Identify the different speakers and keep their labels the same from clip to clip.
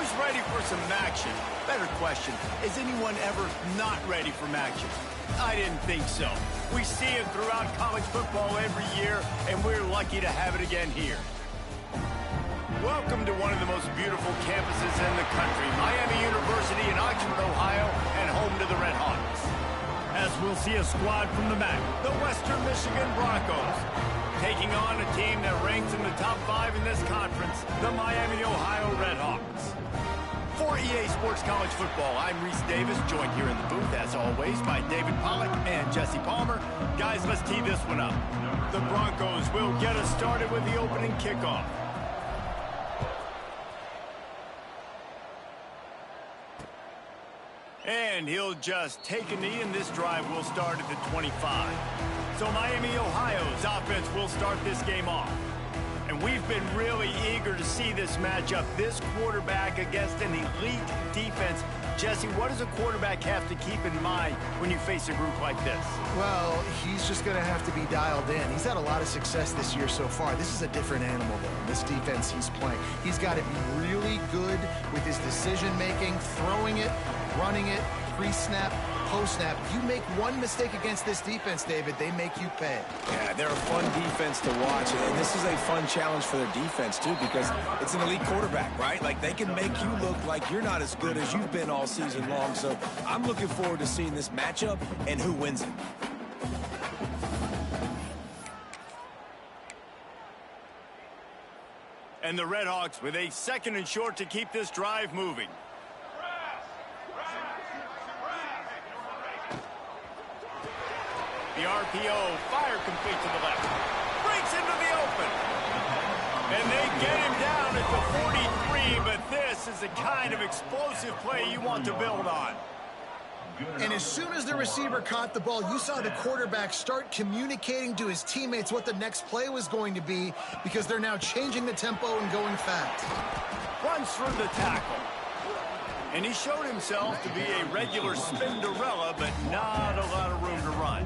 Speaker 1: Who's ready for some action? Better question, is anyone ever not ready for action? I didn't think so. We see it throughout college football every year, and we're lucky to have it again here. Welcome to one of the most beautiful campuses in the country, Miami University in Oxford, Ohio, and home to the Red Hawks. As we'll see a squad from the MAC, the Western Michigan Broncos, taking on a team that ranks in the top 5 in this conference, the Miami, Ohio Red Hawks. For EA Sports College Football, I'm Reese Davis, joined here in the booth, as always, by David Pollack and Jesse Palmer. Guys, let's tee this one up. The Broncos will get us started with the opening kickoff. And he'll just take a knee, and this drive will start at the 25. So Miami, Ohio's offense will start this game off. And we've been really eager to see this matchup, this quarterback against an elite defense. Jesse, what does a quarterback have to keep in mind when you face a group like this?
Speaker 2: Well, he's just going to have to be dialed in. He's had a lot of success this year so far. This is a different animal, though, this defense he's playing. He's got to be really good with his decision-making, throwing it, running it, pre-snap, post-snap. If you make one mistake against this defense, David, they make you pay.
Speaker 3: Yeah, they're a fun defense to watch, and this is a fun challenge for their defense, too, because it's an elite quarterback, right? Like, they can make you look like you're not as good as you've been all season long, so I'm looking forward to seeing this matchup and who wins it.
Speaker 1: And the Red Hawks with a 2nd and short to keep this drive moving. The RPO, fire complete to the left. Breaks into the open. And they get him down at the 43, but this is the kind of explosive play you want to build on.
Speaker 2: And as soon as the receiver caught the ball, you saw the quarterback start communicating to his teammates what the next play was going to be, because they're now changing the tempo and going fast.
Speaker 1: Runs through the tackle. And he showed himself to be a regular Spinderella, but not a lot of room to run.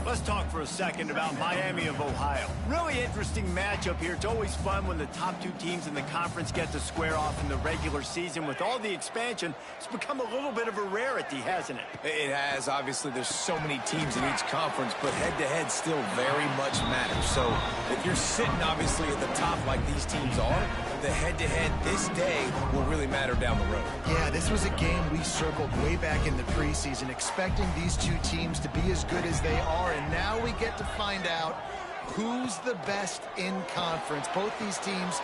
Speaker 1: Let's talk for a second about Miami of Ohio. Really interesting matchup here. It's always fun when the top 2 teams in the conference get to square off in the regular season. With all the expansion, it's become a little bit of a rarity, hasn't it?
Speaker 3: It has. Obviously, there's so many teams in each conference, but head-to-head still very much matters. So if you're sitting, obviously, at the top like these teams are, the head-to-head this day will really matter down the road.
Speaker 2: Yeah, this was a game we circled way back in the preseason, expecting these 2 teams to be as good as they are, and now we get to find out who's the best in conference. Both these teams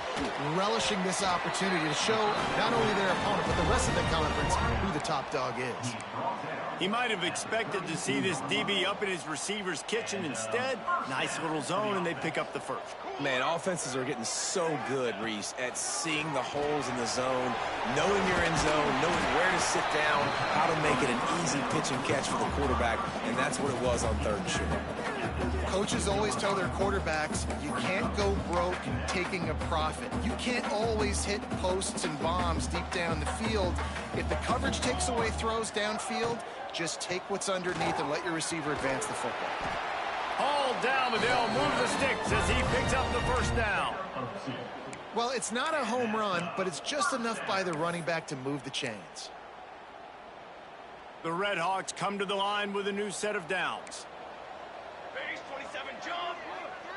Speaker 2: relishing this opportunity to show not only their opponent, but the rest of the conference who the top dog is.
Speaker 1: He might have expected to see this DB up in his receiver's kitchen. Instead, nice little zone, and they pick up the first.
Speaker 3: Man, offenses are getting so good, Reese, at seeing the holes in the zone, knowing you're in zone, knowing where to sit down, how to make it an easy pitch and catch for the quarterback, and that's what it was on 3rd and short.
Speaker 2: Coaches always tell their quarterbacks, you can't go broke taking a profit. You can't always hit posts and bombs deep down the field. If the coverage takes away throws downfield, just take what's underneath and let your receiver advance the football.
Speaker 1: All down, but they'll move the sticks as he picks up the first down.
Speaker 2: Well, it's not a home run, but it's just enough by the running back to move the chains.
Speaker 1: The Red Hawks come to the line with a new set of downs.
Speaker 4: Base 27 jump.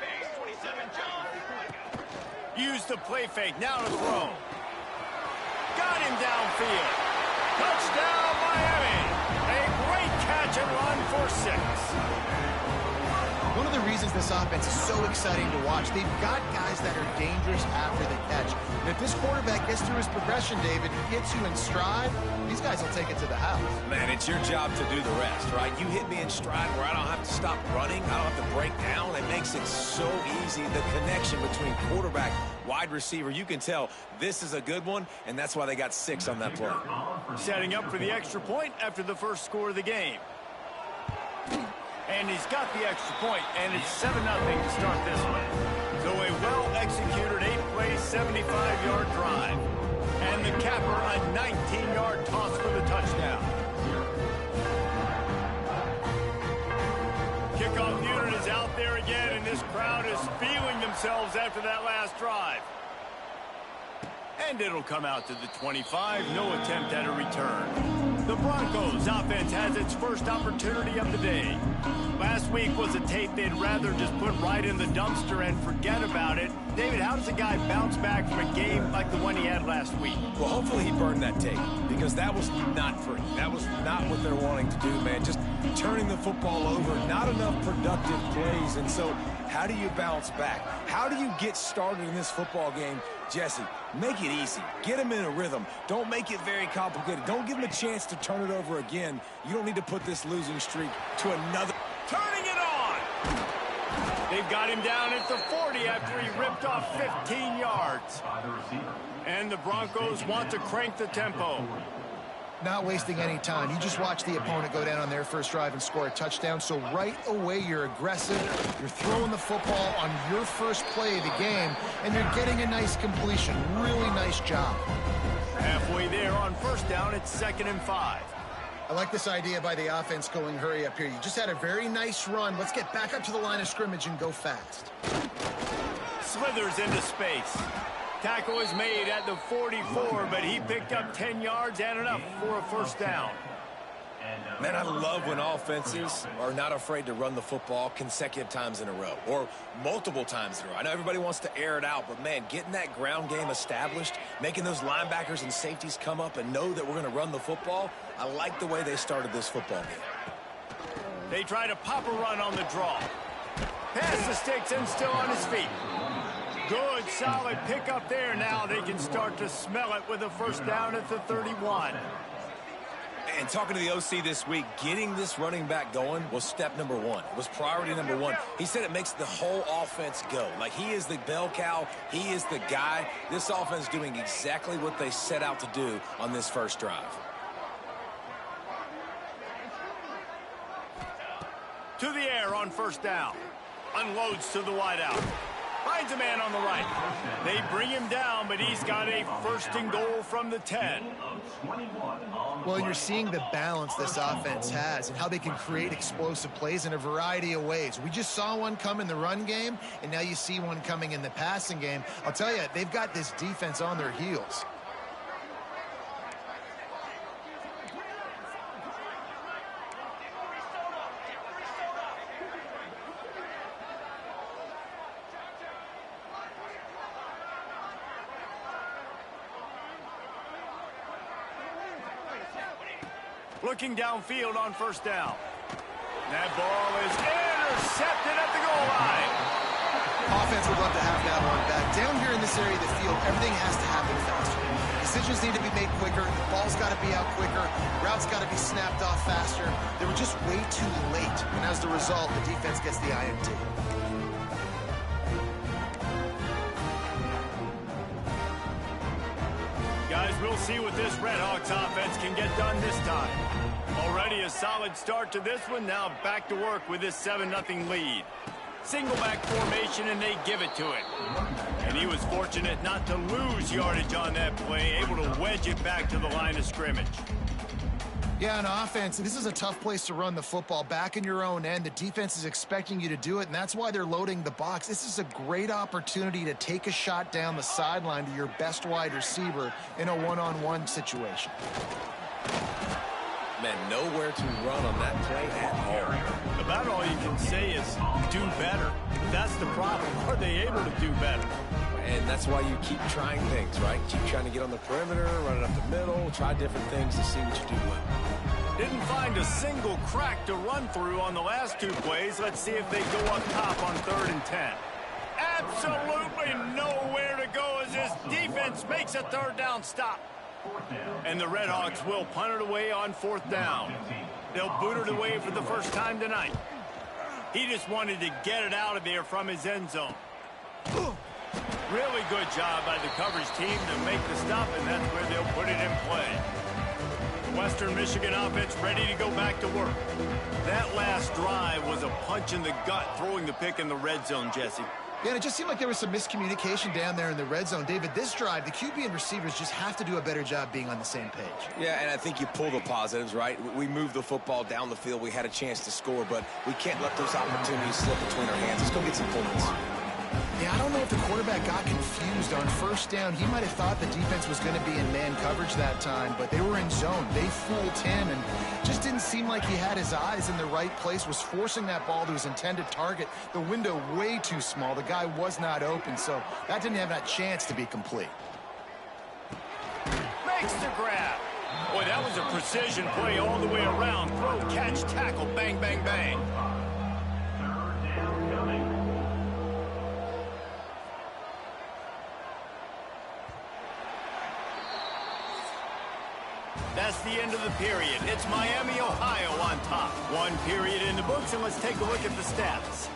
Speaker 4: Base 27 jump.
Speaker 1: Use the play fake, now to throw. Got him downfield. Touchdown, Miami. A great catch and run for 6.
Speaker 2: One of the reasons this offense is so exciting to watch, they've got guys that are dangerous after the catch. And if this quarterback gets through his progression, David, gets you in stride, these guys will take it to the house.
Speaker 3: Man, it's your job to do the rest, right? You hit me in stride where I don't have to stop running. I don't have to break down. It makes it so easy. The connection between quarterback, wide receiver, you can tell this is a good one, and that's why they got 6 on that play.
Speaker 1: Setting up for the extra point after the first score of the game. And he's got the extra point, and it's 7-0 to start this one. So a well-executed 8-play, 75-yard drive. And the capper, a 19-yard toss for the touchdown. Kickoff unit is out there again, and this crowd is feeling themselves after that last drive. And it'll come out to the 25. No attempt at a return. The Broncos offense has its first opportunity of the day. Last week was a tape they'd rather just put right in the dumpster and forget about it. David, how does a guy bounce back from a game like the one he had last week?
Speaker 3: Well, hopefully he burned that tape, because that was not pretty. That was not what they're wanting to do, man. Just turning the football over, not enough productive plays. And so how do you bounce back? How do you get started in this football game? Jesse, make it easy. Get him in a rhythm. Don't make it very complicated. Don't give him a chance to turn it over again. You don't need to put this losing streak to another.
Speaker 1: Turning it on! They've got him down at the 40 after he ripped off 15 yards. And the Broncos want to crank the tempo.
Speaker 2: Not wasting any time. You just watch the opponent go down on their first drive and score a touchdown. So right away, you're aggressive. You're throwing the football on your first play of the game, and you're getting a nice completion. Really nice job.
Speaker 1: Halfway there on first down, it's 2nd and 5.
Speaker 2: I like this idea by the offense going hurry up here. You just had a very nice run. Let's get back up to the line of scrimmage and go fast.
Speaker 1: Slithers into space. Tackle is made at the 44, but he picked up 10 yards and enough for a first down.
Speaker 3: Man, I love when offenses are not afraid to run the football consecutive times in a row or multiple times in a row. I know everybody wants to air it out, but, man, getting that ground game established, making those linebackers and safeties come up and know that we're going to run the football, I like the way they started this football game.
Speaker 1: They try to pop a run on the draw. Pass the sticks and still on his feet. Good, solid pickup there. Now they can start to smell it with a first down at the 31.
Speaker 3: And talking to the OC this week, getting this running back going was step number one. It was priority number one. He said it makes the whole offense go. Like, he is the bell cow. He is the guy. This offense is doing exactly what they set out to do on this first drive.
Speaker 1: To the air on first down. Unloads to the wideout. Finds a man on the right. They bring him down, but he's got a 1st and goal from the 10.
Speaker 2: Well, you're seeing the balance this offense has and how they can create explosive plays in a variety of ways. We just saw one come in the run game, and now you see one coming in the passing game. I'll tell you, they've got this defense on their heels.
Speaker 1: Looking downfield on first down. That ball is intercepted at the goal line.
Speaker 2: Offense would love to have that one back. Down here in this area of the field, everything has to happen faster. Decisions need to be made quicker. The ball's got to be out quicker. Routes got to be snapped off faster. They were just way too late. And as the result, the defense gets the INT.
Speaker 1: Guys, we'll see what this Redhawks offense can get done this time. Already a solid start to this one. Now back to work with this 7-0 lead. Single back formation, and they give it to it. And he was fortunate not to lose yardage on that play, able to wedge it back to the line of scrimmage.
Speaker 2: Yeah, on offense, this is a tough place to run the football. Back in your own end, the defense is expecting you to do it, and that's why they're loading the box. This is a great opportunity to take a shot down the sideline to your best wide receiver in a one-on-one situation.
Speaker 3: Man, nowhere to run on that play at all.
Speaker 1: About all you can say is do better. That's the problem. Are they able to do better?
Speaker 3: And that's why you keep trying things, right? Keep trying to get on the perimeter, run it up the middle, try different things to see what you do well.
Speaker 1: Didn't find a single crack to run through on the last 2 plays. Let's see if they go up top on 3rd and 10. Absolutely nowhere to go as this defense makes a 3rd down stop. And the Redhawks will punt it away on 4th down. They'll boot it away for the first time tonight. He just wanted to get it out of there from his end zone. Really good job by the coverage team to make the stop, and that's where they'll put it in play. The Western Michigan offense ready to go back to work. That last drive was a punch in the gut, throwing the pick in the red zone, Jesse.
Speaker 2: Yeah, and it just seemed like there was some miscommunication down there in the red zone. David, this drive, the QB and receivers just have to do a better job being on the same page.
Speaker 3: Yeah, and I think you pull the positives, right? We moved the football down the field. We had a chance to score, but we can't let those opportunities slip between our hands. Let's go get some points.
Speaker 2: Yeah, I don't know if the quarterback got confused on first down. He might have thought the defense was going to be in man coverage that time, but they were in zone. They fooled him and just didn't seem like he had his eyes in the right place, was forcing that ball to his intended target. The window way too small. The guy was not open, so that didn't have that chance to be complete.
Speaker 1: Makes the grab. Boy, that was a precision play all the way around. Throw, catch, tackle, bang, bang, bang. That's the end of the period. It's Miami, Ohio on top. One period in the books, and let's take a look at the stats.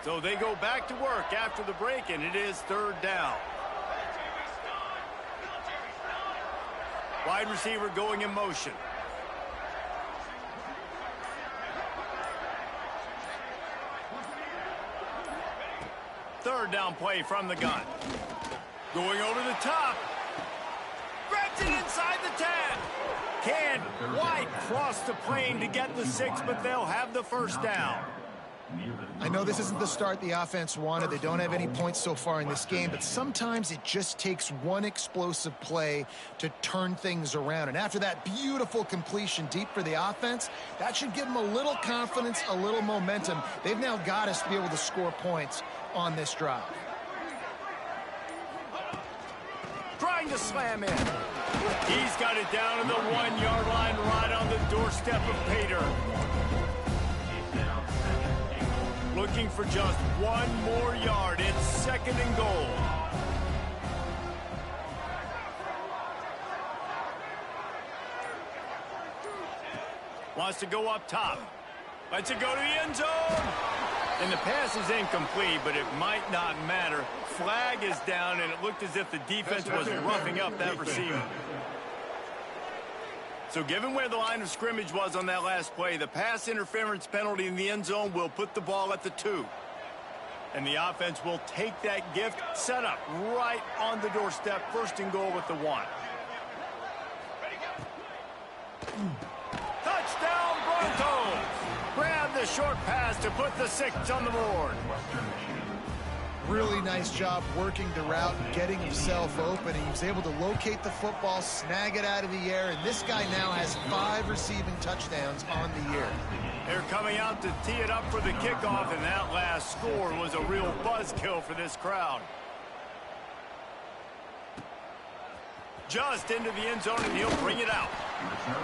Speaker 1: So they go back to work after the break, and it is third down. Wide receiver going in motion. Third down play from the gun. Going over the top. Grabs it inside the 10. Can White cross the plane to get the 6, but they'll have the first down.
Speaker 2: I know this isn't the start the offense wanted. They don't have any points so far in this game, but sometimes it just takes one explosive play to turn things around. And after that beautiful completion deep for the offense, that should give them a little confidence, a little momentum. They've now got us to be able to score points on this drive.
Speaker 1: Trying to slam in. He's got it down to the 1-yard line, right on the doorstep of Pater. Looking for just one more yard. It's second and goal. Wants to go up top. Lets it go to the end zone. And the pass is incomplete, but it might not matter. Flag is down, and it looked as if the defense was roughing up that receiver. So given where the line of scrimmage was on that last play, the pass interference penalty in the end zone will put the ball at the 2. And the offense will take that gift, set up right on the doorstep, first and goal with the 1. Touchdown Broncos! Grab the short pass to put the 6 on the board.
Speaker 2: Really nice job working the route, getting himself open. He was able to locate the football, snag it out of the air, and this guy now has 5 receiving touchdowns on the year.
Speaker 1: They're coming out to tee it up for the kickoff, and that last score was a real buzzkill for this crowd. Just into the end zone, and he'll bring it out.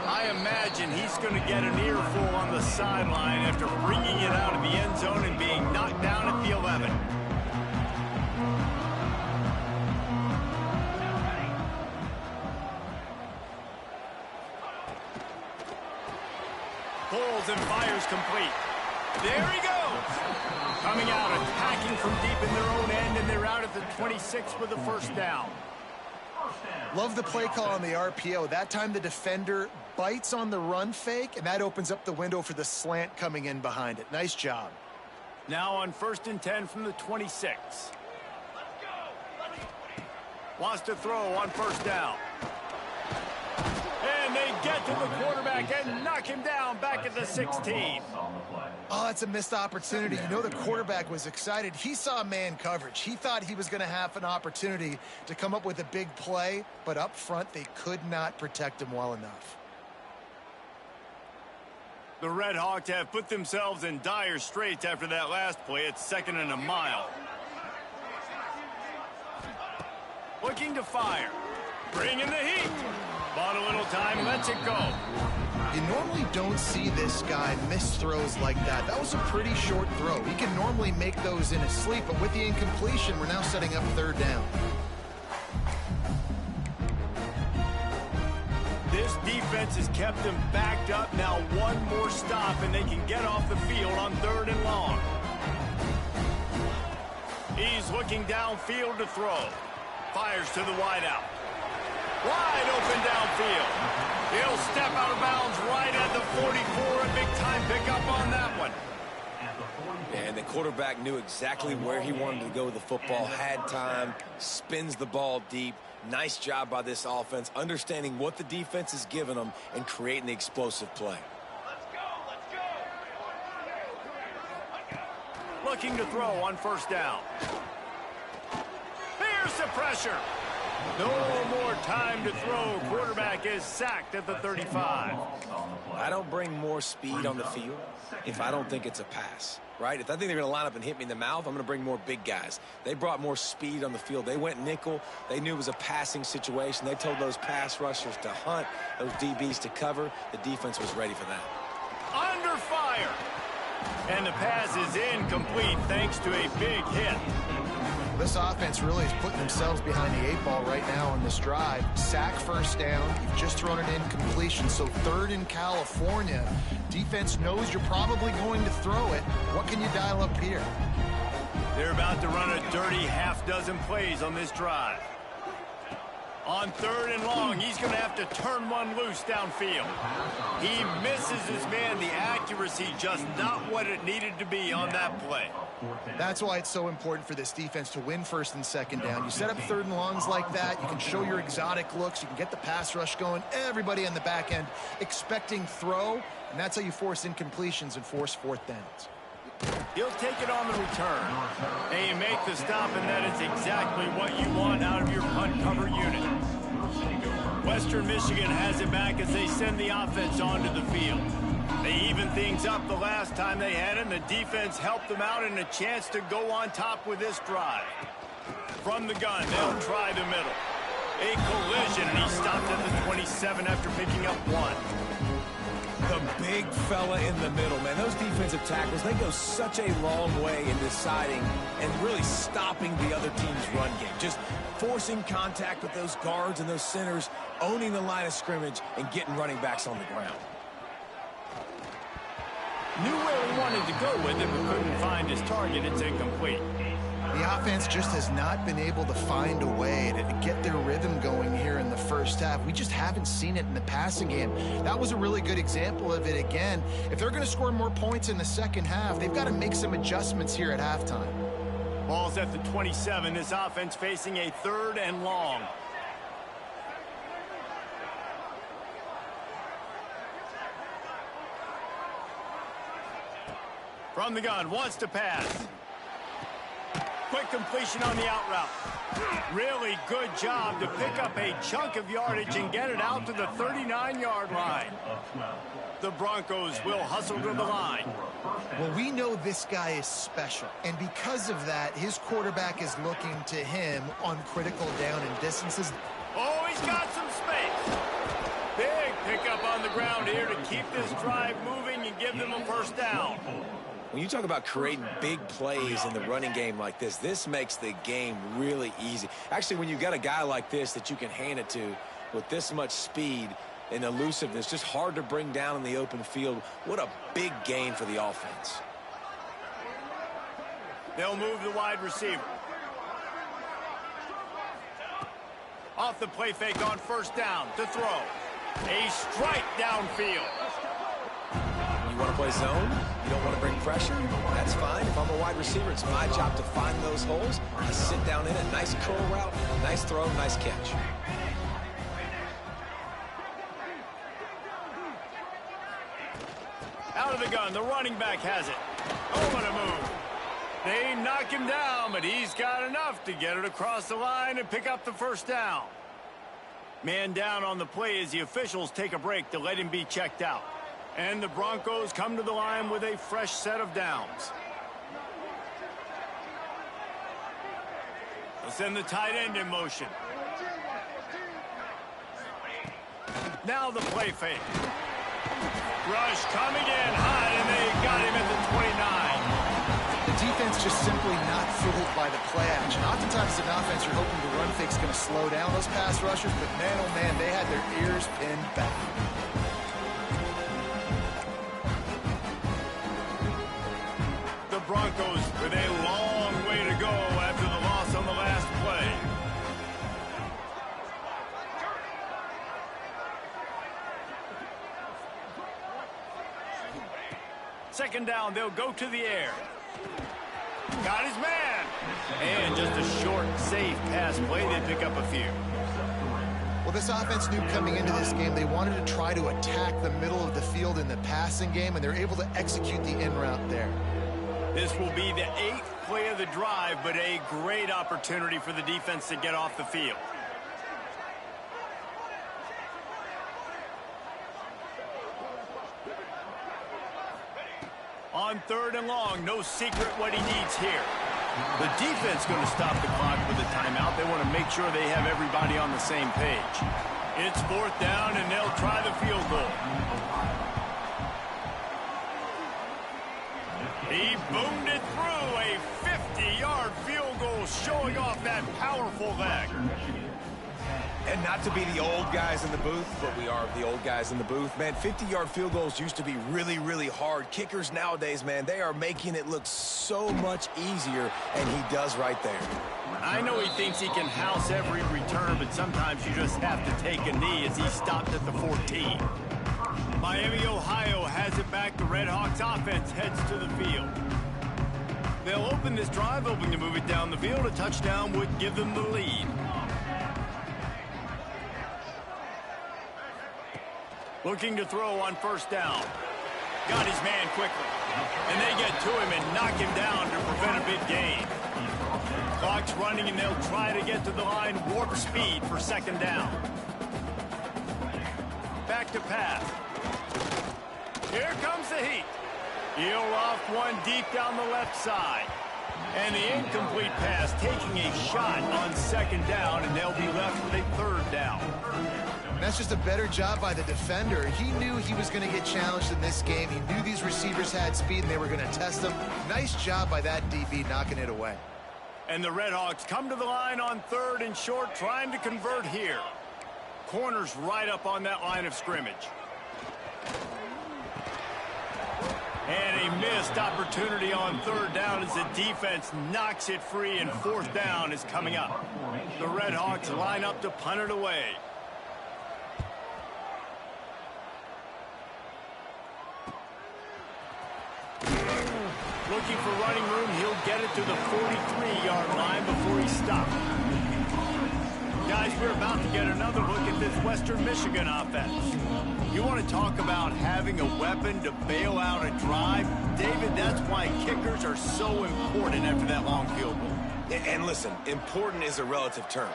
Speaker 1: I imagine he's going to get an earful on the sideline after bringing it out of the end zone and being knocked down at the 11. Pulls and fires complete. There he goes. Coming out, attacking from deep in their own end, and they're out at the 26 with the first down.
Speaker 2: Love the play call on the RPO. That time the defender bites on the run fake, and that opens up the window for the slant coming in behind it. Nice job.
Speaker 1: Now on 1st and 10 from the 26. Wants to throw on first down. And they get to the quarterback and knock him down back at the 16.
Speaker 2: Oh, that's a missed opportunity. You know the quarterback was excited. He saw man coverage. He thought he was going to have an opportunity to come up with a big play, but up front they could not protect him well enough.
Speaker 1: The Red Hawks have put themselves in dire straits after that last play. It's 2nd and a mile. Looking to fire. Bringing the heat. Bought a little time, lets it go.
Speaker 2: You normally don't see this guy miss throws like that. That was a pretty short throw. He can normally make those in his sleep, but with the incompletion, we're now setting up 3rd down.
Speaker 1: This defense has kept them backed up. Now one more stop, and they can get off the field on 3rd and long. He's looking downfield to throw. Fires to the wideout. Wide open downfield. He'll step out of bounds right at the 44. A big-time pickup on that one.
Speaker 3: And the quarterback knew exactly where he wanted to go with the football, had time, spins the ball deep, Nice job by this offense, understanding what the defense is giving them and creating the explosive play.
Speaker 4: Let's go, let's go.
Speaker 1: Looking to throw on first down. Here's the pressure. No more time to throw. Quarterback is sacked at the 35.
Speaker 3: I don't bring more speed on the field if I don't think it's a pass, right? If I think they're going to line up and hit me in the mouth, I'm going to bring more big guys. They brought more speed on the field. They went nickel. They knew it was a passing situation. They told those pass rushers to hunt, those DBs to cover. The defense was ready for that.
Speaker 1: Under fire. And the pass is incomplete thanks to a big hit.
Speaker 2: This offense really is putting themselves behind the 8 ball right now on this drive. Sack first down. You've just thrown an incompletion, so third in California. Defense knows you're probably going to throw it. What can you dial up here?
Speaker 1: They're about to run a dirty half-dozen plays on this drive. On third and long, he's going to have to turn one loose downfield. He misses his man. The accuracy just not what it needed to be on that play.
Speaker 2: That's why it's so important for this defense to win first and second down. You set up third and longs like that, you can show your exotic looks, you can get the pass rush going, everybody on the back end expecting throw, and that's how you force incompletions and force fourth downs.
Speaker 1: He'll take it on the return. And you make the stop, and that is exactly what you want out of your punt cover unit. Western Michigan has it back as they send the offense onto the field. They evened things up the last time they had it, and the defense helped them out and a chance to go on top with this drive. From the gun, they'll try the middle. A collision, and he stopped at the 27 after picking up 1.
Speaker 3: The big fella in the middle, man. Those defensive tackles, they go such a long way in deciding and really stopping the other team's run game. Just forcing contact with those guards and those centers, owning the line of scrimmage, and getting running backs on the ground.
Speaker 1: Knew where he wanted to go with it, but couldn't find his target. It's incomplete.
Speaker 2: The offense just has not been able to find a way to get their rhythm going here in the first half. We just haven't seen it in the passing game. That was a really good example of it again. If they're going to score more points in the second half, they've got to make some adjustments here at halftime.
Speaker 1: Ball's at the 27. This offense facing a third and long. From the gun, wants to pass. Quick completion on the out route. Really good job to pick up a chunk of yardage and get it out to the 39-yard line. The Broncos will hustle to the line.
Speaker 2: Well, we know this guy is special, and because of that, his quarterback is looking to him on critical down and distances.
Speaker 1: Oh, he's got some space. Big pickup on the ground here to keep this drive moving and give them a first down.
Speaker 3: When you talk about creating big plays in the running game like this, this makes the game really easy. Actually, when you got a guy like this that you can hand it to with this much speed and elusiveness, just hard to bring down in the open field, what a big gain for the offense.
Speaker 1: They'll move the wide receiver. Off the play fake on first down to throw. A strike downfield.
Speaker 3: You want to play zone? You don't want to bring pressure? That's fine. If I'm a wide receiver, it's my job to find those holes. I sit down in it. Nice curl route, nice throw, nice catch.
Speaker 1: Out of the gun, the running back has it. Oh, what a move. They knock him down, but he's got enough to get it across the line and pick up the first down. Man down on the play as the officials take a break to let him be checked out. And the Broncos come to the line with a fresh set of downs. They'll send the tight end in motion. Now the play fake. Rush coming in hot, and they got him at the 29.
Speaker 2: The defense just simply not fooled by the play action. Oftentimes, an offense, you're hoping the run fake's going to slow down those pass rushers, but man, oh man, they had their ears pinned back.
Speaker 1: The Broncos with a long way to go after the loss on the last play. Second down, they'll go to the air. Got his man. And just a short, safe pass play. They pick up a few.
Speaker 2: Well, this offense knew coming into this game they wanted to try to attack the middle of the field in the passing game, and they're able to execute the in route there.
Speaker 1: This will be the 8th play of the drive, but a great opportunity for the defense to get off the field. On 3rd and long, no secret what he needs here. The defense going to stop the clock with a timeout. They want to make sure they have everybody on the same page. It's 4th down, and they'll try the field goal. He boomed it through, a 50-yard field goal, showing off that powerful leg.
Speaker 3: And not to be the old guys in the booth, but we are the old guys in the booth. Man, 50-yard field goals used to be really, really hard. Kickers nowadays, man, they are making it look so much easier, and he does right there.
Speaker 1: I know he thinks he can house every return, but sometimes you just have to take a knee as he stopped at the 14. Miami, Ohio has it back. The Redhawks offense heads to the field. They'll open this drive, hoping to move it down the field. A touchdown would give them the lead. Looking to throw on 1st down. Got his man quickly. And they get to him and knock him down to prevent a big gain. Clock's running, and they'll try to get to the line. Warp speed for 2nd down. Back to pass. Here comes the heat. He'll off one deep down the left side. And the incomplete pass taking a shot on 2nd down, and they'll be left with a 3rd down.
Speaker 2: That's just a better job by the defender. He knew he was going to get challenged in this game. He knew these receivers had speed and they were going to test him. Nice job by that DB knocking it away.
Speaker 1: And the Redhawks come to the line on 3rd and short, trying to convert here. Corners right up on that line of scrimmage. And a missed opportunity on 3rd down as the defense knocks it free, and 4th down is coming up. The Redhawks line up to punt it away. Looking for running room, he'll get it to the 43-yard line before he stopped. Guys, we're about to get another look at this Western Michigan offense. You want to talk about having a weapon to bail out a drive? David, that's why kickers are so important after that long field goal.
Speaker 3: And listen, important is a relative term.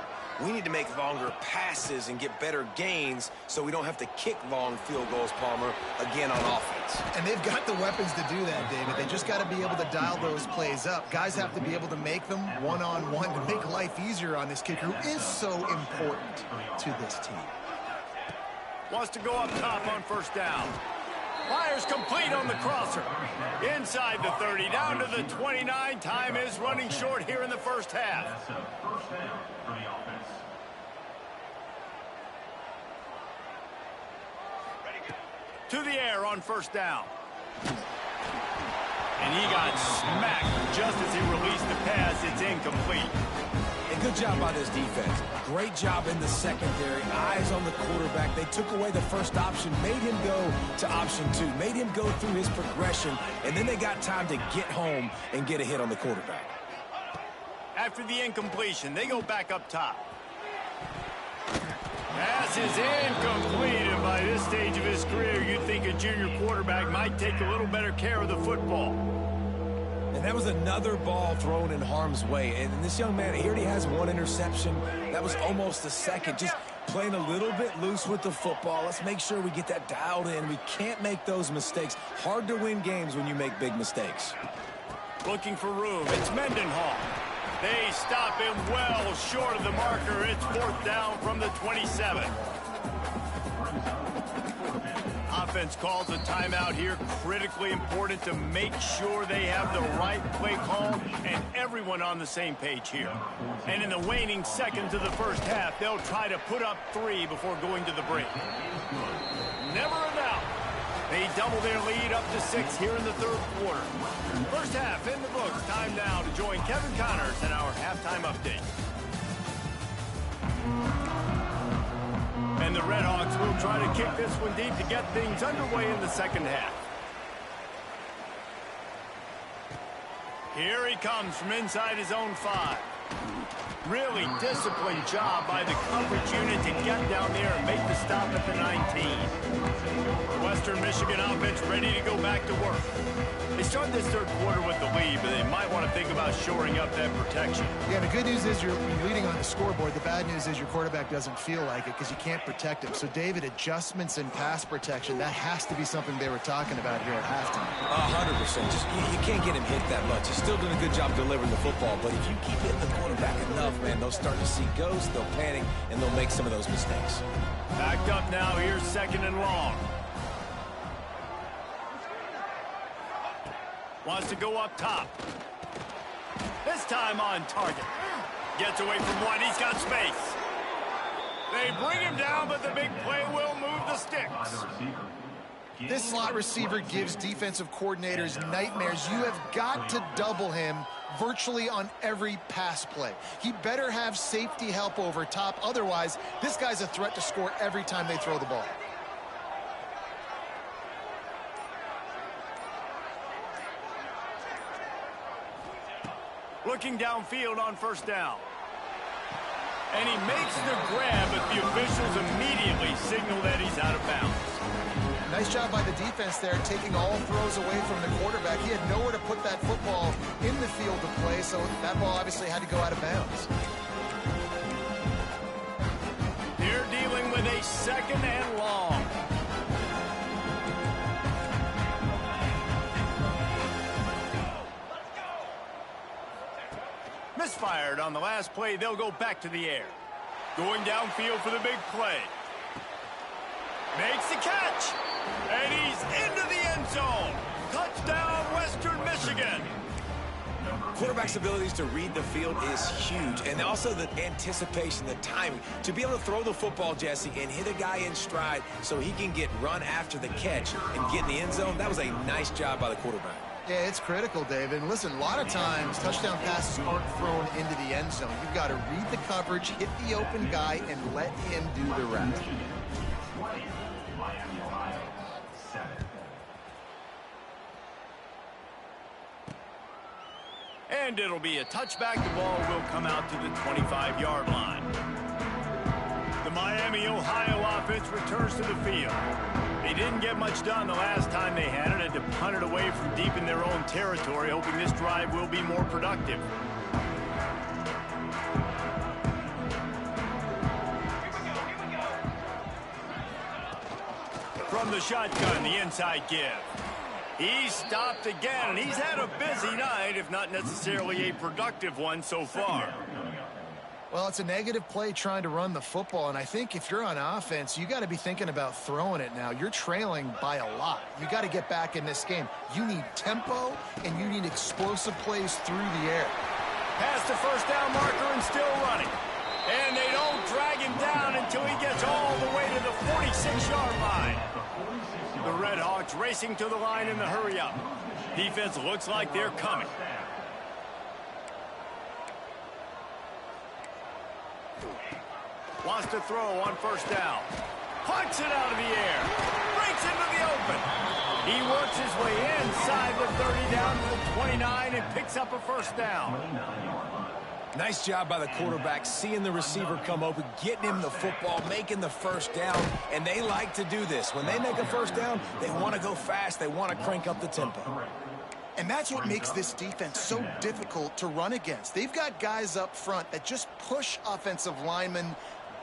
Speaker 3: We need to make longer passes and get better gains so we don't have to kick long field goals, Palmer, again on offense.
Speaker 2: And they've got the weapons to do that, David. They just got to be able to dial those plays up. Guys have to be able to make them one-on-one to make life easier on this kicker, who is so important to this team.
Speaker 1: Wants to go up top on 1st down. Fires complete on the crosser. Inside the 30, down to the 29. Time is running short here in the 1st half. To the air on 1st down. And he got smacked just as he released the pass. It's incomplete.
Speaker 3: And good job by this defense. Great job in the secondary. Eyes on the quarterback. They took away the first option, made him go to option 2, made him go through his progression, and then they got time to get home and get a hit on the quarterback.
Speaker 1: After the incompletion, they go back up top. Pass is incomplete, and by this stage of his career, you'd think a junior quarterback might take a little better care of the football.
Speaker 3: And that was another ball thrown in harm's way. And this young man, he already has 1 interception. That was almost a second. Just playing a little bit loose with the football. Let's make sure we get that dialed in. We can't make those mistakes. Hard to win games when you make big mistakes.
Speaker 1: Looking for room. It's Mendenhall. They stop him well short of the marker. It's 4th down from the 27. Offense calls a timeout here. Critically important to make sure they have the right play call and everyone on the same page here. And in the waning seconds of the 1st half, they'll try to put up 3 before going to the break. Never a doubt. They double their lead up to 6 here in the 3rd quarter. 1st half in the books. Time now to join Kevin Connors in our halftime update. And the Redhawks will try to kick this one deep to get things underway in the 2nd half. Here he comes from inside his own 5. Really disciplined job by the coverage unit to get down there and make the stop at the 19. The Western Michigan offense ready to go back to work. They start this third quarter with the lead, but they might want to think about shoring up that protection.
Speaker 2: Yeah, the good news is you're leading on the scoreboard. The bad news is your quarterback doesn't feel like it because you can't protect him. So, David, adjustments in pass protection, that has to be something they were talking about here at halftime.
Speaker 3: 100%. Just you can't get him hit that much. He's still doing a good job delivering the football, but if you keep hitting the quarterback enough, man, they'll start to see ghosts, they'll panic, and they'll make some of those mistakes.
Speaker 1: Backed up now, here's 2nd and long. Wants to go up top. This time on target. Gets away from one, he's got space. They bring him down, but the big play will move the sticks.
Speaker 2: This slot receiver gives defensive coordinators nightmares. You have got to double him virtually on every pass play. He better have safety help over top. Otherwise, this guy's a threat to score every time they throw the ball.
Speaker 1: Looking downfield on 1st down. And he makes the grab, but the officials immediately signal that he's out of bounds.
Speaker 2: Nice job by the defense there, taking all throws away from the quarterback. He had nowhere to put that football in the field to play, so that ball obviously had to go out of bounds.
Speaker 1: They're dealing with a 2nd and long. Misfired on the last play. They'll go back to the air. Going downfield for the big play. Makes the catch. And he's into the end zone. Touchdown, Western Michigan.
Speaker 3: Quarterback's abilities to read the field is huge, and also the anticipation, the timing. To be able to throw the football, Jesse, and hit a guy in stride so he can get run after the catch and get in the end zone, that was a nice job by the quarterback.
Speaker 2: Yeah, it's critical, David. And listen, a lot of times touchdown passes aren't thrown into the end zone. You've got to read the coverage, hit the open guy, and let him do the rest.
Speaker 1: And it'll be a touchback. The ball will come out to the 25-yard line. The Miami, Ohio offense returns to the field. They didn't get much done the last time they had it, and to punt it away from deep in their own territory, hoping this drive will be more productive. From the shotgun, the inside give. He's stopped again, and he's had a busy night, if not necessarily a productive one so far.
Speaker 2: Well, it's a negative play trying to run the football, and I think if you're on offense, you got to be thinking about throwing it now. You're trailing by a lot. You got to get back in this game. You need tempo, and you need explosive plays through the air.
Speaker 1: Past the 1st down marker and still running. And they don't drag him down until he gets all the way to the 46-yard line. The Red Hawks racing to the line in the hurry-up. Defense looks like they're coming. Wants to throw on 1st down. Punts it out of the air. Breaks into the open. He works his way inside the 30 down to the 29 and picks up a 1st down.
Speaker 3: Nice job by the quarterback, seeing the receiver come open, getting him the football, making the 1st down, and they like to do this. When they make a 1st down, they want to go fast, they want to crank up the tempo.
Speaker 2: And that's what makes this defense so difficult to run against. They've got guys up front that just push offensive linemen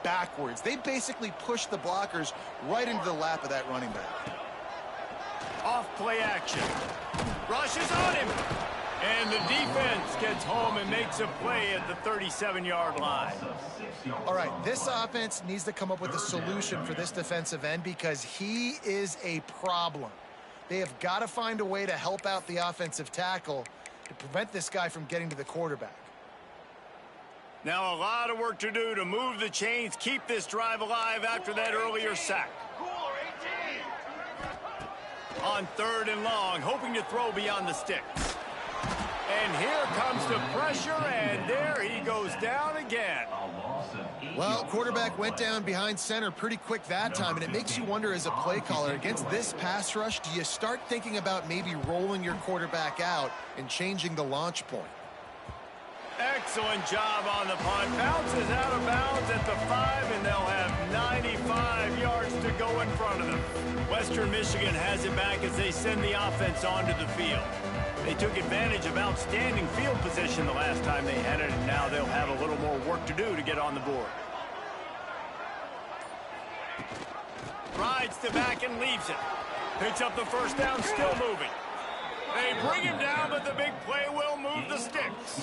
Speaker 2: backwards. They basically push the blockers right into the lap of that running back.
Speaker 1: Off play action. Rushes on him. And the defense gets home and makes a play at the 37-yard line.
Speaker 2: All right, this offense needs to come up with a solution for this defensive end because he is a problem. They have got to find a way to help out the offensive tackle to prevent this guy from getting to the quarterback.
Speaker 1: Now a lot of work to do to move the chains, keep this drive alive after that earlier sack. On 3rd and long, hoping to throw beyond the sticks. And here comes the pressure, and there he goes down again.
Speaker 2: Well, quarterback went down behind center pretty quick that time, and it makes you wonder as a play caller, against this pass rush, do you start thinking about maybe rolling your quarterback out and changing the launch point?
Speaker 1: Excellent job on the punt. Bounces out of bounds at the 5, and they'll have 95 yards to go in front of them. Western Michigan has it back as they send the offense onto the field. They took advantage of outstanding field position the last time they had it, and now they'll have a little more work to do to get on the board. Rides the back and leaves it. Picks up the first down, still moving. They bring him down, but the big play will move the sticks.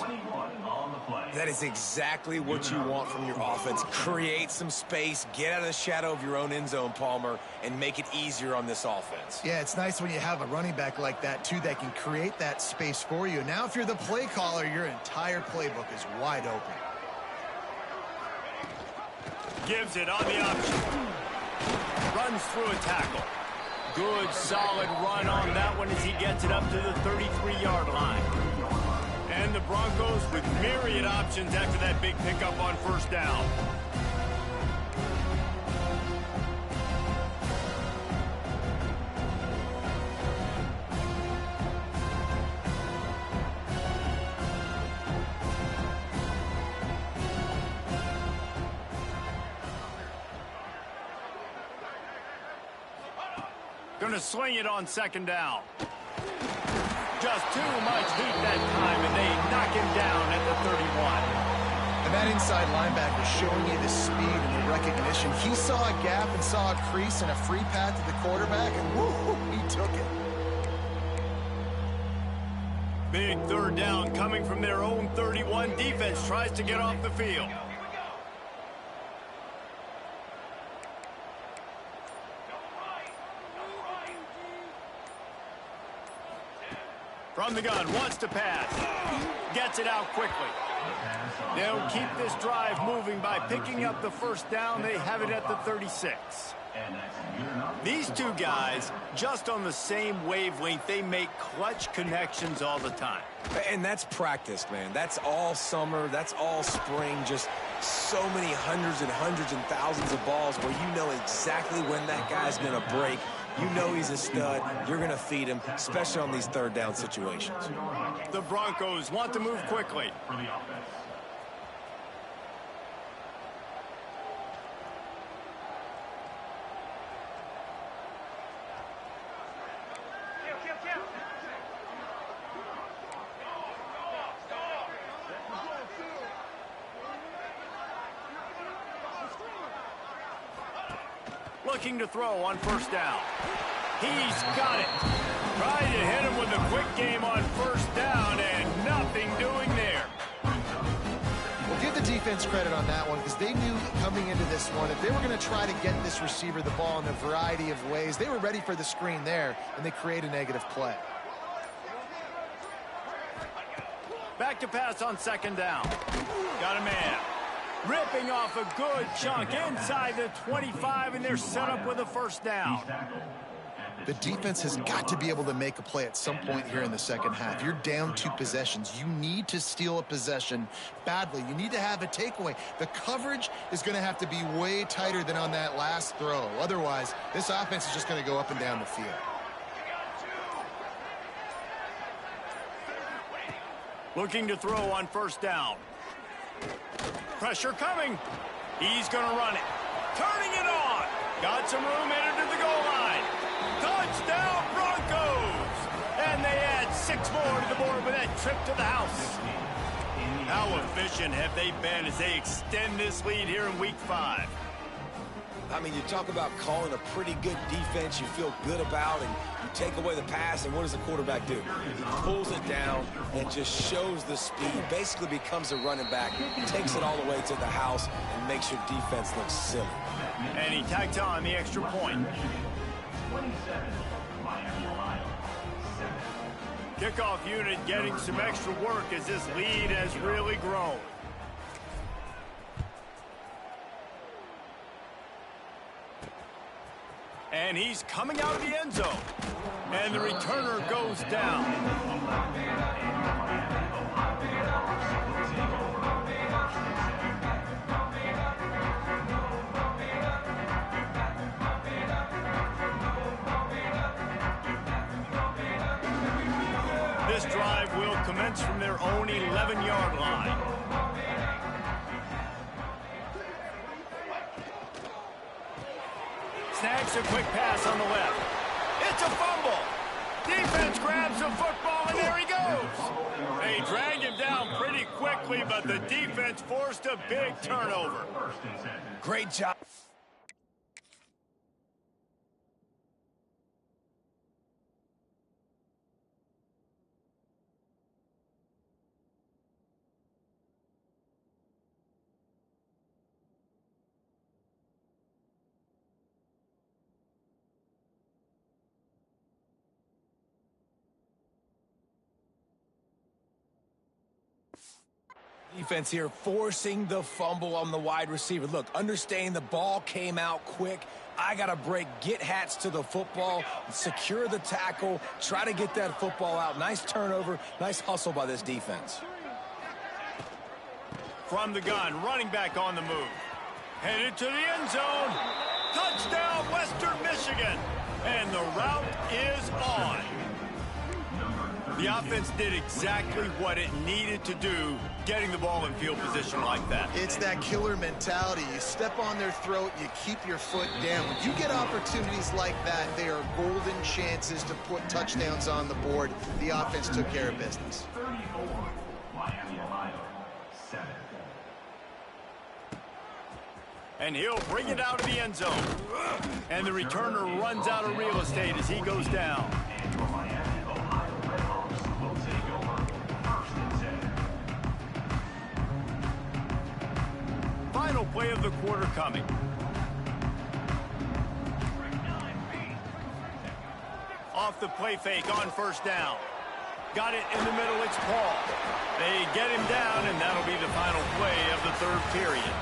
Speaker 3: That is exactly what you want from your offense. Create some space, get out of the shadow of your own end zone, Palmer, and make it easier on this offense.
Speaker 2: Yeah, it's nice when you have a running back like that, too, that can create that space for you. Now, if you're the play caller, your entire playbook is wide open.
Speaker 1: Gives it on the option. Runs through a tackle. Good, solid run on that one as he gets it up to the 33-yard line. And the Broncos with myriad options after that big pickup on first down. Going to sling it on second down. Just too much heat that time, and they knock him down at the 31.
Speaker 2: And that inside linebacker showing you the speed and the recognition. He saw a gap and saw a crease and a free path to the quarterback, and woo, he took it.
Speaker 1: Big third down coming from their own 31. Defense tries to get off the field. From the gun, wants to pass. Gets it out quickly. They'll keep this drive moving by picking up the first down. They have it at the 36. These two guys, just on the same wavelength, they make clutch connections all the time.
Speaker 3: And that's practice, man. That's all summer. That's all spring. Just so many hundreds and thousands of balls where you know exactly when that guy's going to break. You know he's a stud. You're going to feed him, especially on these third down situations.
Speaker 1: The Broncos want to move quickly. Looking to throw on first down. He's got it. Trying to hit him with a quick game on first down, and nothing doing there.
Speaker 2: Well, give the defense credit on that one because they knew coming into this one, if they were going to try to get this receiver the ball in a variety of ways, they were ready for the screen there, and they create a negative play.
Speaker 1: Back to pass on second down. Got a man. Ripping off a good chunk inside the 25, and they're set up with a first down.
Speaker 2: The defense has got to be able to make a play at some point here in the second half. You're down 2 possessions. You need to steal a possession badly. You need to have a takeaway. The coverage is going to have to be way tighter than on that last throw. Otherwise, this offense is just going to go up and down the field.
Speaker 1: Looking to throw on first down. Pressure coming. He's going to run it. Turning it on. Got some room headed to the goal line. Touchdown, Broncos! And they add 6 more to the board with that trip to the house. How efficient have they been as they extend this lead here in Week 5?
Speaker 3: I mean, you talk about calling a pretty good defense you feel good about, and you take away the pass, and what does the quarterback do? He pulls it down and just shows the speed, basically becomes a running back, takes it all the way to the house, and makes your defense look silly.
Speaker 1: And he tags on the extra point. Kickoff unit getting some extra work as this lead has really grown. And he's coming out of the end zone. And the returner goes down. This drive will commence from their own 11-yard line. Makes a quick pass on the left. It's a fumble. Defense grabs the football, and there he goes. They dragged him down pretty quickly, but the defense forced a big turnover.
Speaker 3: Great job. Defense here forcing the fumble on the wide receiver. Look, understanding the ball came out quick. I got to break, get hats to the football, secure the tackle, try to get that football out. Nice turnover, nice hustle by this defense.
Speaker 1: From the gun, running back on the move. Headed to the end zone. Touchdown, Western Michigan. And the route is on. The offense did exactly what it needed to do, getting the ball in field position like that.
Speaker 2: It's that killer mentality. You step on their throat, you keep your foot down. When you get opportunities like that, they are golden chances to put touchdowns on the board. The offense took care of business.
Speaker 4: 34, Miami, Ohio, 7.
Speaker 1: And he'll bring it out of the end zone. And the returner runs out of real estate as he goes down.
Speaker 4: And your Miami, Ohio Redhawks will take over 1st and 10.
Speaker 1: Final play of the quarter coming. Off the play fake on first down. Got it in the middle, it's Paul. They get him down, and that'll be the final play of the third period.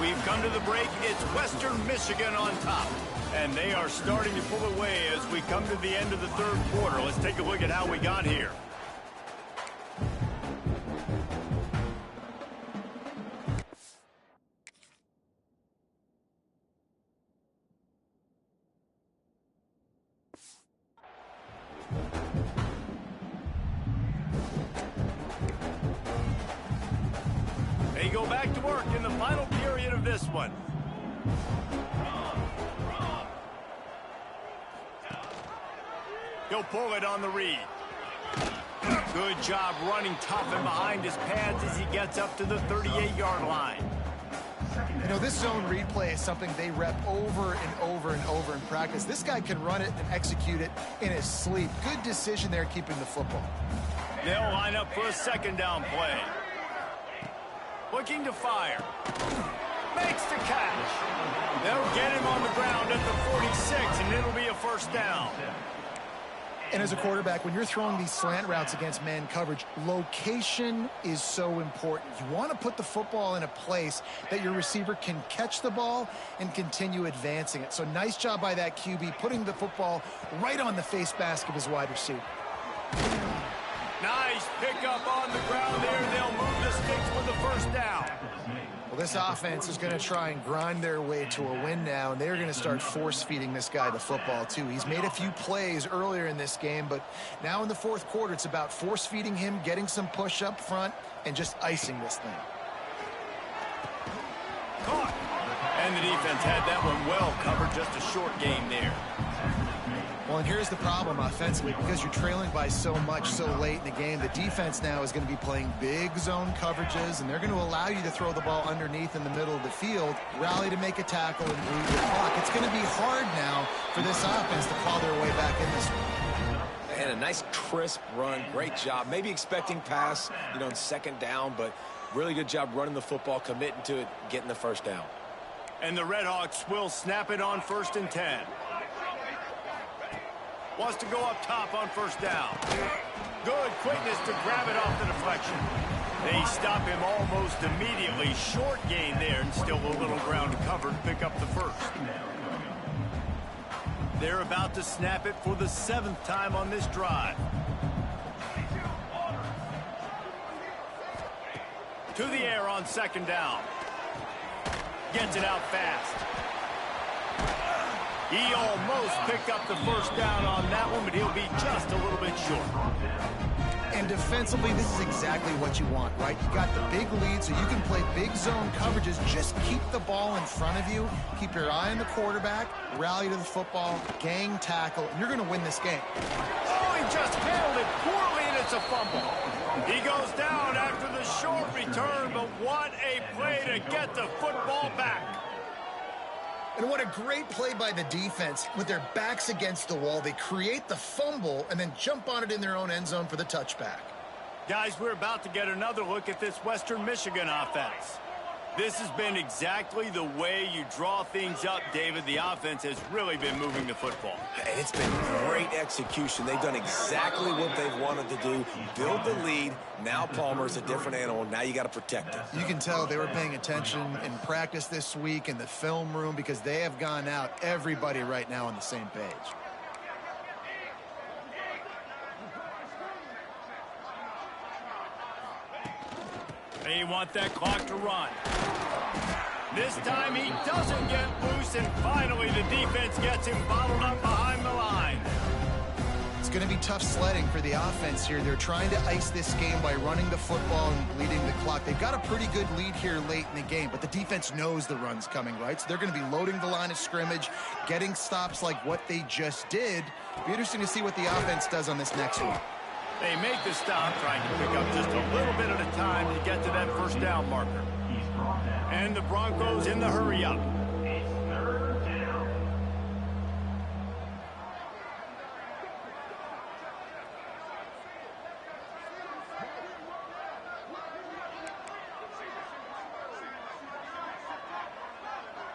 Speaker 1: We've come to the break. It's Western Michigan on top. And they are starting to pull away as we come to the end of the third quarter. Let's take a look at how we got here. They go back to work in the final period of this one. He'll pull it on the read. Good job running tough and behind his pads as he gets up to the 38-yard line.
Speaker 2: You know, this zone read play is something they rep over and over and over in practice. This guy can run it and execute it in his sleep. Good decision there keeping the football.
Speaker 1: They'll line up for a second down play. Looking to fire. Makes the catch. They'll get him on the ground at the 46, and it'll be a first down.
Speaker 2: And as a quarterback, when you're throwing these slant routes against man coverage, location is so important. You want to put the football in a place that your receiver can catch the ball and continue advancing it. So nice job by that QB, putting the football right on the face mask of his wide receiver.
Speaker 1: Nice pickup on the ground there. They'll move the sticks with the first down.
Speaker 2: Well, this offense is going to try and grind their way to a win now, and they're going to start force-feeding this guy the football, too. He's made a few plays earlier in this game, but now in the fourth quarter, it's about force-feeding him, getting some push up front, and just icing this thing.
Speaker 1: Caught. And the defense had that one well covered, just a short game there.
Speaker 2: Well, and here's the problem offensively. Because you're trailing by so much so late in the game, the defense now is going to be playing big zone coverages, and they're going to allow you to throw the ball underneath in the middle of the field, rally to make a tackle, and bleed the clock. It's going to be hard now for this offense to claw their way back in this one.
Speaker 3: And a nice crisp run. Great job. Maybe expecting pass, in second down, but really good job running the football, committing to it, getting the first down.
Speaker 1: And the Redhawks will snap it on 1st and 10. Wants to go up top on first down. Good quickness to grab it off the deflection. They stop him almost immediately. Short gain there, and still a little ground covered. Pick up the first. They're about to snap it for the 7th time on this drive. To the air on second down. Gets it out fast. He almost picked up the first down on that one, but he'll be just a little bit short.
Speaker 2: And defensively, this is exactly what you want, right? You got the big lead, so you can play big zone coverages. Just keep the ball in front of you. Keep your eye on the quarterback. Rally to the football. Gang tackle. And you're going to win this game.
Speaker 1: Oh, he just handled it poorly, and it's a fumble. He goes down after the short return, but what a play to get the football back.
Speaker 2: And what a great play by the defense. With their backs against the wall, they create the fumble and then jump on it in their own end zone for the touchback.
Speaker 1: Guys, we're about to get another look at this Western Michigan offense. This has been exactly the way you draw things up, David. The offense has really been moving the football.
Speaker 3: And it's been great execution. They've done exactly what they've wanted to do. Build the lead. Now Palmer's a different animal. Now you got to protect it.
Speaker 2: You can tell they were paying attention in practice this week in the film room because they have gone out, everybody right now on the same page.
Speaker 1: They want that clock to run. This time he doesn't get loose, and finally the defense gets him bottled up behind the line.
Speaker 2: It's going to be tough sledding for the offense here. They're trying to ice this game by running the football and bleeding the clock. They've got a pretty good lead here late in the game, but the defense knows the run's coming, right? So they're going to be loading the line of scrimmage, getting stops like what they just did. Be interesting to see what the offense does on this next one.
Speaker 1: They make the stop, trying to pick up just a little bit at a time to get to that first down marker. And the Broncos in the hurry up.
Speaker 4: It's third down.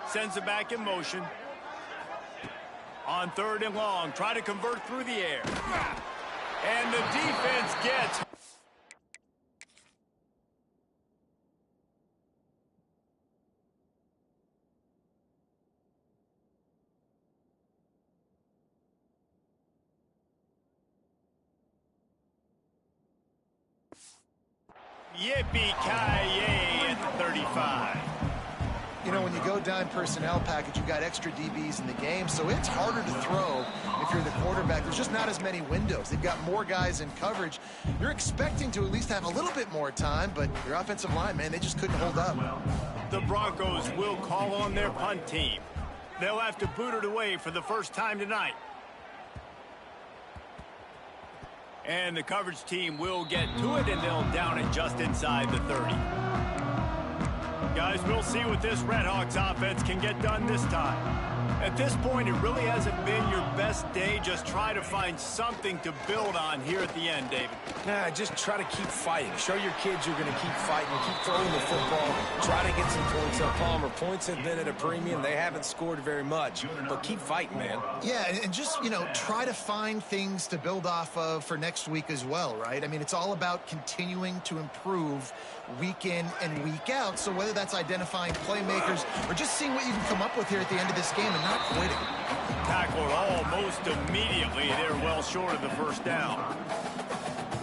Speaker 1: Sends it back in motion. On 3rd and long, try to convert through the air. And the defense gets... Yippee-ki-yay at the 35.
Speaker 2: You know, when you go down personnel package, you've got extra DBs in the game, so it's harder to throw if you're the quarterback. There's just not as many windows. They've got more guys in coverage. You're expecting to at least have a little bit more time, but your offensive line, man, they just couldn't hold up.
Speaker 1: The Broncos will call on their punt team. They'll have to boot it away for the first time tonight. And the coverage team will get to it, and they'll down it just inside the 30. Guys, we'll see what this Redhawks offense can get done this time. At this point, it really hasn't been your best day. Just try to find something to build on here at the end, David.
Speaker 3: Nah, just try to keep fighting. Show your kids you're going to keep fighting. Keep throwing the football. Try to get some points up. Palmer, points have been at a premium. They haven't scored very much, but keep fighting, man.
Speaker 2: Yeah, and just, you know, try to find things to build off of for next week as well, right? I mean, it's all about continuing to improve week in and week out. So whether that's identifying playmakers or just seeing what you can come up with here at the end of this game and not quitting.
Speaker 1: Tackled almost immediately. They're well short of the first down.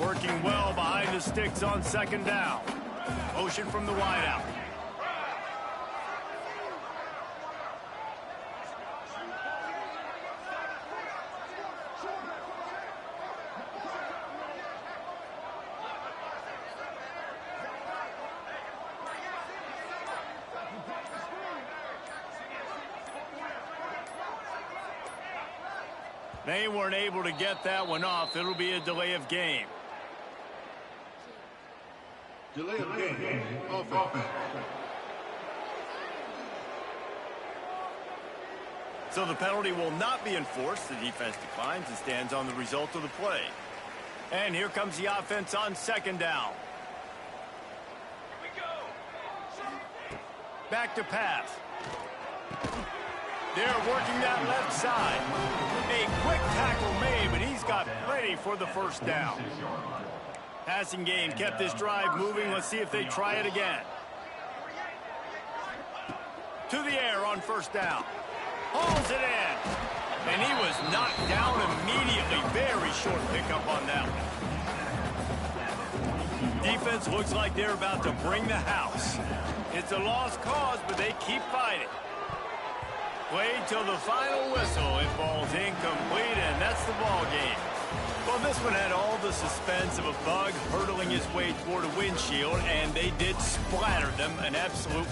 Speaker 1: Working well behind the sticks on 2nd down. Motion from the wideout. They weren't able to get that one off. It'll be a delay of game.
Speaker 5: Delay of game. Offense.
Speaker 1: So the penalty will not be enforced. The defense declines and stands on the result of the play. And here comes the offense on 2nd down. Back to pass. They're working that left side. A quick tackle made, but he's got plenty for the first down. Passing game kept this drive moving. Let's see if they try it again. To the air on 1st down. Hauls it in. And he was knocked down immediately. Very short pickup on that one. Defense looks like they're about to bring the house. It's a lost cause, but they keep fighting. Played till the final whistle. It falls incomplete, and that's the ball game. Well, this one had all the suspense of a bug hurtling his way toward a windshield, and they did splatter them an absolute